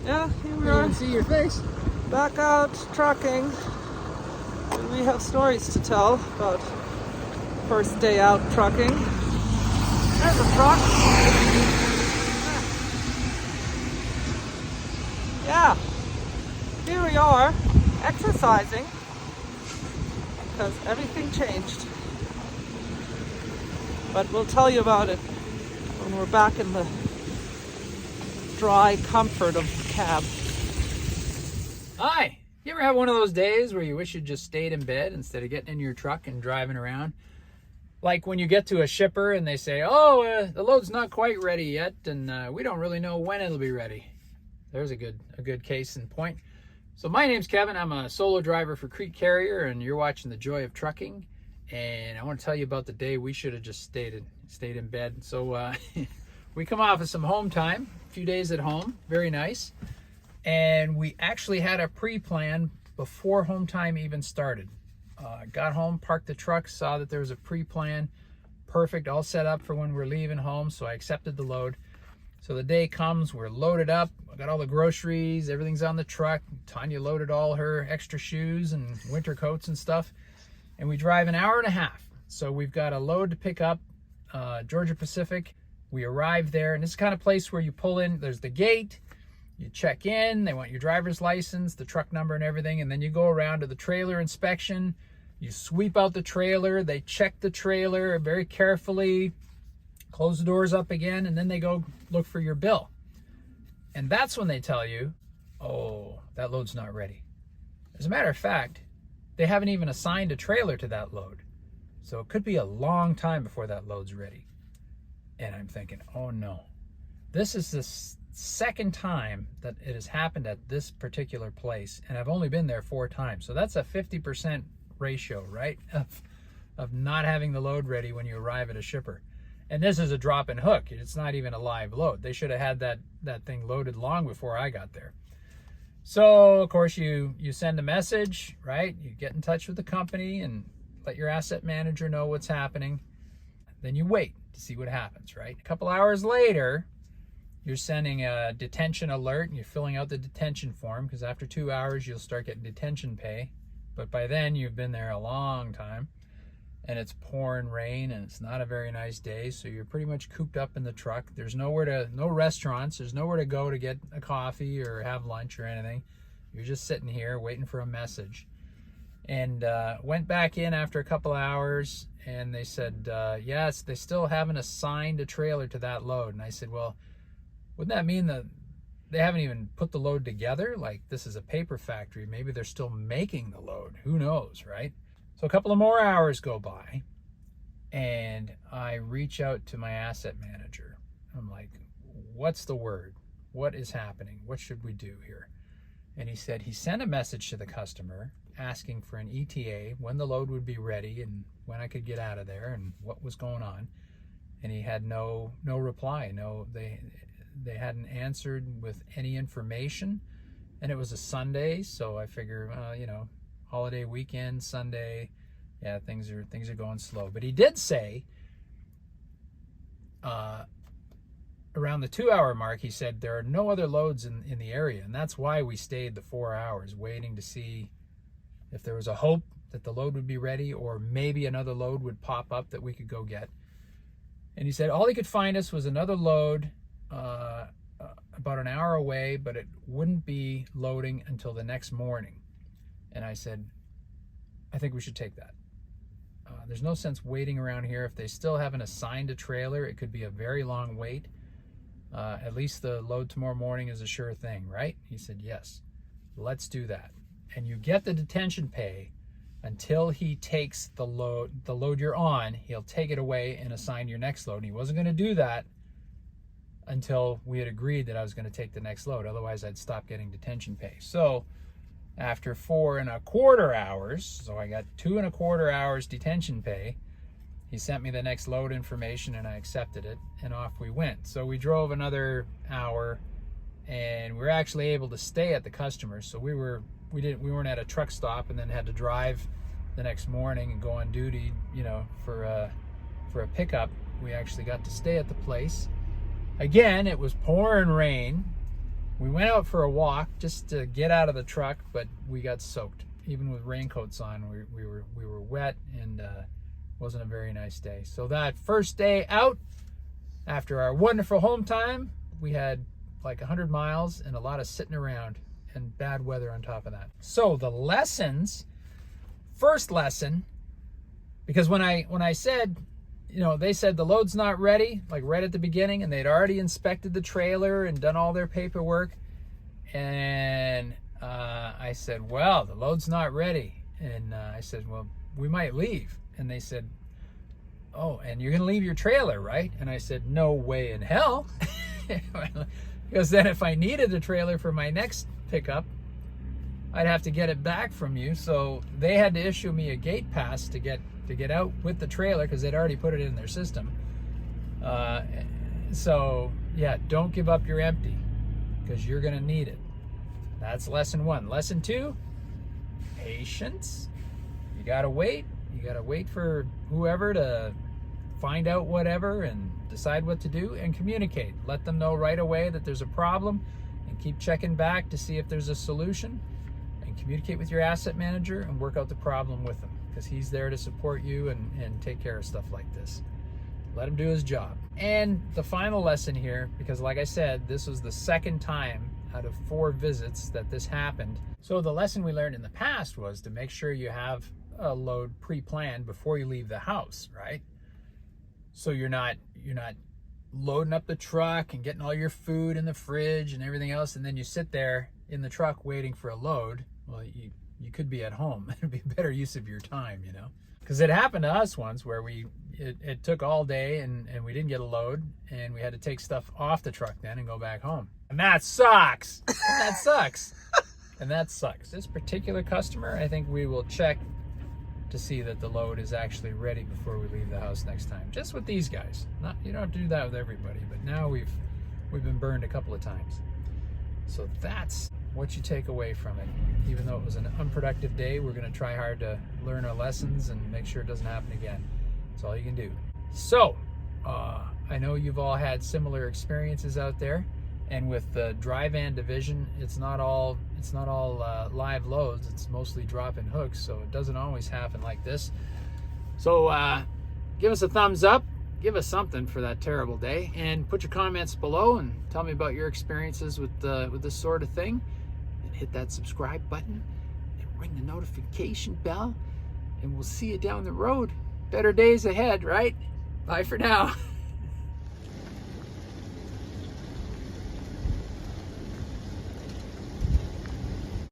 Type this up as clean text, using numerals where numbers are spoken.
Yeah, here we I are. can see your face. Back out trucking. And we have stories to tell about first day out trucking. There's a truck. Yeah. Here we are, exercising, because everything changed. But we'll tell you about it when we're back in the dry comfort of the cab. Hi. You ever have one of those days where you wish you'd just stayed in bed instead of getting in your truck and driving around? Like when you get to a shipper and they say, oh, the load's not quite ready yet, and we don't really know when it'll be ready. There's a good case in point. So my name's Kevin. I'm a solo driver for CRETE Carrier, and you're watching The Joy of Trucking. And I want to tell you about the day we should have just stayed in bed. So we come off of some home time, a few days at home, very nice. And we actually had a pre-plan before home time even started. Got home, parked the truck, saw that there was a pre-plan, perfect, all set up for when we're leaving home. So I accepted the load. So the day comes, we're loaded up. I got all the groceries, everything's on the truck. Tanya loaded all her extra shoes and winter coats and stuff. And we drive an hour and a half. So we've got a load to pick up, Georgia Pacific. We arrive there, and this is the kind of place where you pull in, there's the gate, you check in, they want your driver's license, the truck number and everything, and then you go around to the trailer inspection. You sweep out the trailer, they check the trailer very carefully, close the doors up again, and then they go look for your bill. And that's when they tell you, oh, that load's not ready. As a matter of fact, they haven't even assigned a trailer to that load. So it could be a long time before that load's ready. And I'm thinking, oh no. This is the second time that it has happened at this particular place, and I've only been there 4 times. So that's a 50% ratio, right? Of not having the load ready when you arrive at a shipper. And this is a drop and hook. It's not even a live load. They should have had that thing loaded long before I got there. So, of course, you send a message, right? You get in touch with the company and let your asset manager know what's happening. Then you wait to see what happens, right? A couple hours later, you're sending a detention alert and you're filling out the detention form, because after 2 hours, you'll start getting detention pay. But by then, you've been there a long time, and it's pouring rain, and it's not a very nice day, so you're pretty much cooped up in the truck. There's no restaurants, there's nowhere to go to get a coffee or have lunch or anything. You're just sitting here waiting for a message. And went back in after a couple hours, and they said, yes, they still haven't assigned a trailer to that load. And I said, well, wouldn't that mean that they haven't even put the load together? Like, this is a paper factory. Maybe they're still making the load. Who knows, right? So a couple of more hours go by, and I reach out to my asset manager. I'm like, what's the word? What is happening? What should we do here? And he said he sent a message to the customer asking for an ETA, when the load would be ready and when I could get out of there and what was going on. And he had no reply. No, they hadn't answered with any information. And it was a Sunday, so I figure, holiday weekend, Sunday, yeah, things are going slow. But he did say, around the 2-hour mark, he said there are no other loads in the area, and that's why we stayed the 4 hours, waiting to see if there was a hope that the load would be ready, or maybe another load would pop up that we could go get. And he said all he could find us was another load about an hour away, but it wouldn't be loading until the next morning. And I said, I think we should take that. There's no sense waiting around here. If they still haven't assigned a trailer, it could be a very long wait. At least the load tomorrow morning is a sure thing, right? He said, yes, let's do that. And you get the detention pay until he takes the load you're on. He'll take it away and assign your next load. And he wasn't going to do that until we had agreed that I was going to take the next load. Otherwise, I'd stop getting detention pay. So after 4.25 hours, so I got 2.25 hours detention pay, he sent me the next load information and I accepted it, and off we went. So we drove another hour, and we were actually able to stay at the customer. So we weren't at a truck stop and then had to drive the next morning and go on duty, for a pickup. We actually got to stay at the place. Again, it was pouring rain, We went out for a walk just to get out of the truck, but we got soaked. Even with raincoats on, we were wet, and wasn't a very nice day. So that first day out, after our wonderful home time, we had like 100 miles and a lot of sitting around and bad weather on top of that. So the lessons, first lesson, because when I said, you know, they said the load's not ready, like right at the beginning, and they'd already inspected the trailer and done all their paperwork, and I said, well, the load's not ready. And I said, well, we might leave. And they said, oh, and you're gonna leave your trailer, right? And I said, no way in hell. Because then if I needed a trailer for my next pickup, I'd have to get it back from you. So they had to issue me a gate pass to get out with the trailer, because they'd already put it in their system. So yeah, don't give up your empty, because you're gonna need it. That's lesson 1. Lesson 2, patience. You gotta wait. You gotta wait for whoever to find out whatever and decide what to do, and communicate. Let them know right away that there's a problem, and keep checking back to see if there's a solution, and communicate with your asset manager and work out the problem with him, because he's there to support you and take care of stuff like this. Let him do his job. And the final lesson here, because like I said, this was the second time out of 4 visits that this happened. So the lesson we learned in the past was to make sure you have a load pre-planned before you leave the house, right? So you're not loading up the truck and getting all your food in the fridge and everything else, and then you sit there in the truck waiting for a load. Well, you could be at home. It'd be a better use of your time, you know? Because it happened to us once where it took all day and we didn't get a load, and we had to take stuff off the truck then and go back home. And that sucks. That sucks. And that sucks. This particular customer, I think we will check to see that the load is actually ready before we leave the house next time. Just with these guys. You don't have to do that with everybody, but now we've been burned a couple of times. So that's what you take away from it. Even though it was an unproductive day, we're going to try hard to learn our lessons and make sure it doesn't happen again. That's all you can do. So I know you've all had similar experiences out there, and with the dry van division, it's not all live loads. It's mostly drop-in hooks, so it doesn't always happen like this. So give us a thumbs up, give us something for that terrible day, and put your comments below and tell me about your experiences with this sort of thing. And hit that subscribe button and ring the notification bell, and we'll see you down the road. Better days ahead, right? Bye for now.